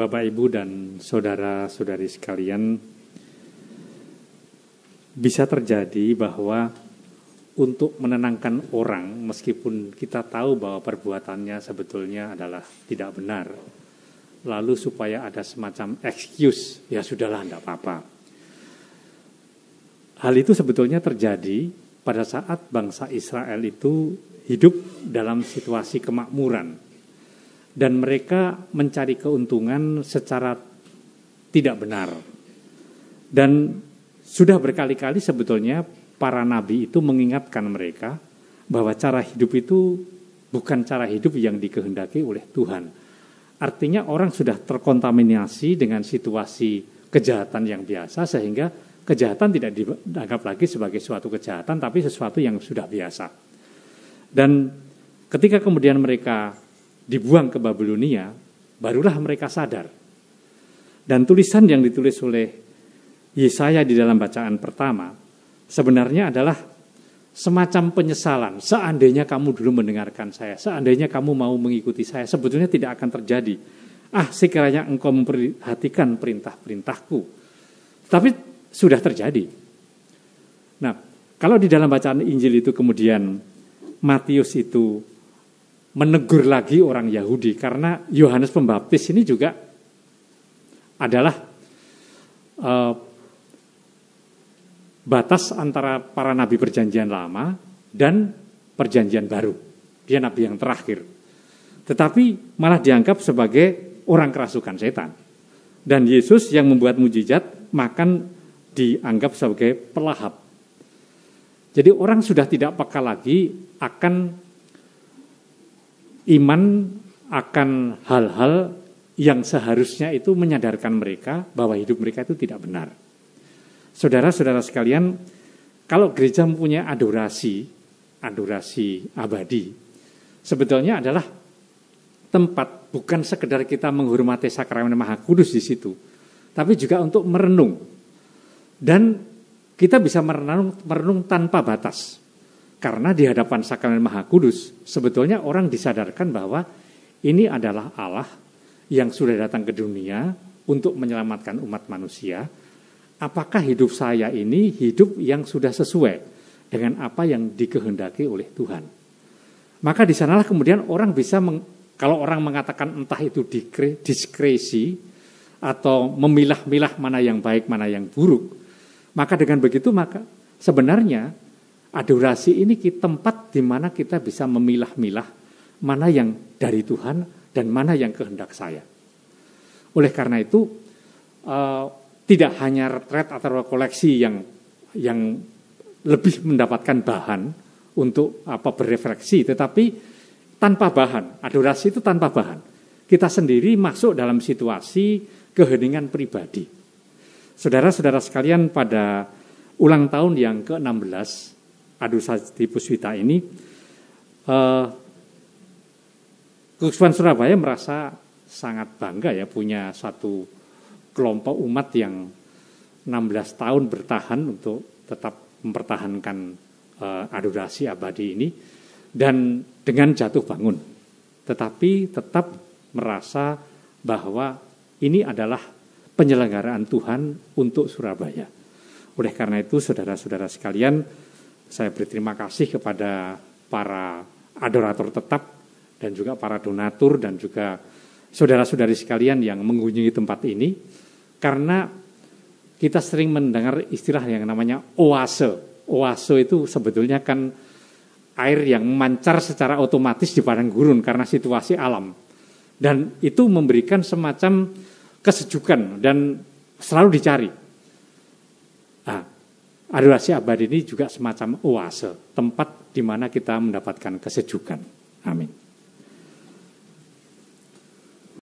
Bapak, Ibu, dan saudara-saudari sekalian, bisa terjadi bahwa untuk menenangkan orang, meskipun kita tahu bahwa perbuatannya sebetulnya adalah tidak benar, lalu supaya ada semacam excuse, ya sudahlah, tidak apa-apa. Hal itu sebetulnya terjadi pada saat bangsa Israel itu hidup dalam situasi kemakmuran, dan mereka mencari keuntungan secara tidak benar. Dan sudah berkali-kali sebetulnya para nabi itu mengingatkan mereka bahwa cara hidup itu bukan cara hidup yang dikehendaki oleh Tuhan. Artinya orang sudah terkontaminasi dengan situasi kejahatan yang biasa, sehingga kejahatan tidak dianggap lagi sebagai suatu kejahatan, tapi sesuatu yang sudah biasa. Dan ketika kemudian mereka dibuang ke Babilonia, barulah mereka sadar. Dan tulisan yang ditulis oleh Yesaya di dalam bacaan pertama sebenarnya adalah semacam penyesalan. Seandainya kamu dulu mendengarkan saya, seandainya kamu mau mengikuti saya, sebetulnya tidak akan terjadi. Sekiranya engkau memperhatikan perintah-perintahku. Tapi sudah terjadi. Nah, kalau di dalam bacaan Injil itu kemudian Matius itu menegur lagi orang Yahudi, karena Yohanes Pembaptis ini juga adalah batas antara para nabi perjanjian lama dan perjanjian baru. Dia nabi yang terakhir. Tetapi malah dianggap sebagai orang kerasukan setan. Dan Yesus yang membuat mujizat makan dianggap sebagai pelahap. Jadi orang sudah tidak peka lagi akan iman, akan hal-hal yang seharusnya itu menyadarkan mereka bahwa hidup mereka itu tidak benar. Saudara-saudara sekalian, kalau gereja mempunyai adorasi abadi, sebetulnya adalah tempat bukan sekedar kita menghormati sakramen Maha Kudus di situ, tapi juga untuk merenung. Dan kita bisa merenung tanpa batas. Karena di hadapan sakramen Maha Kudus, sebetulnya orang disadarkan bahwa ini adalah Allah yang sudah datang ke dunia untuk menyelamatkan umat manusia. Apakah hidup saya ini hidup yang sudah sesuai dengan apa yang dikehendaki oleh Tuhan? Maka di sanalah kemudian orang bisa, kalau orang mengatakan entah itu diskresi atau memilah-milah mana yang baik, mana yang buruk, maka dengan begitu maka sebenarnya adorasi ini tempat di mana kita bisa memilah-milah mana yang dari Tuhan dan mana yang kehendak saya. Oleh karena itu, tidak hanya retret atau koleksi yang lebih mendapatkan bahan untuk berefleksi, tetapi tanpa bahan. Adorasi itu tanpa bahan. Kita sendiri masuk dalam situasi keheningan pribadi. Saudara-saudara sekalian, pada ulang tahun yang ke-16 Adorasi Puspita ini, Keuskupan Surabaya merasa sangat bangga ya punya satu kelompok umat yang 16 tahun bertahan untuk tetap mempertahankan adorasi abadi ini, dan dengan jatuh bangun, tetapi tetap merasa bahwa ini adalah penyelenggaraan Tuhan untuk Surabaya. Oleh karena itu, saudara-saudara sekalian, saya berterima kasih kepada para adorator tetap dan juga para donatur dan juga saudara-saudari sekalian yang mengunjungi tempat ini, karena kita sering mendengar istilah yang namanya oase. Oase itu sebetulnya kan air yang memancar secara otomatis di padang gurun karena situasi alam. Dan itu memberikan semacam kesejukan dan selalu dicari. Adorasi abadi ini juga semacam oase, tempat di mana kita mendapatkan kesejukan. Amin.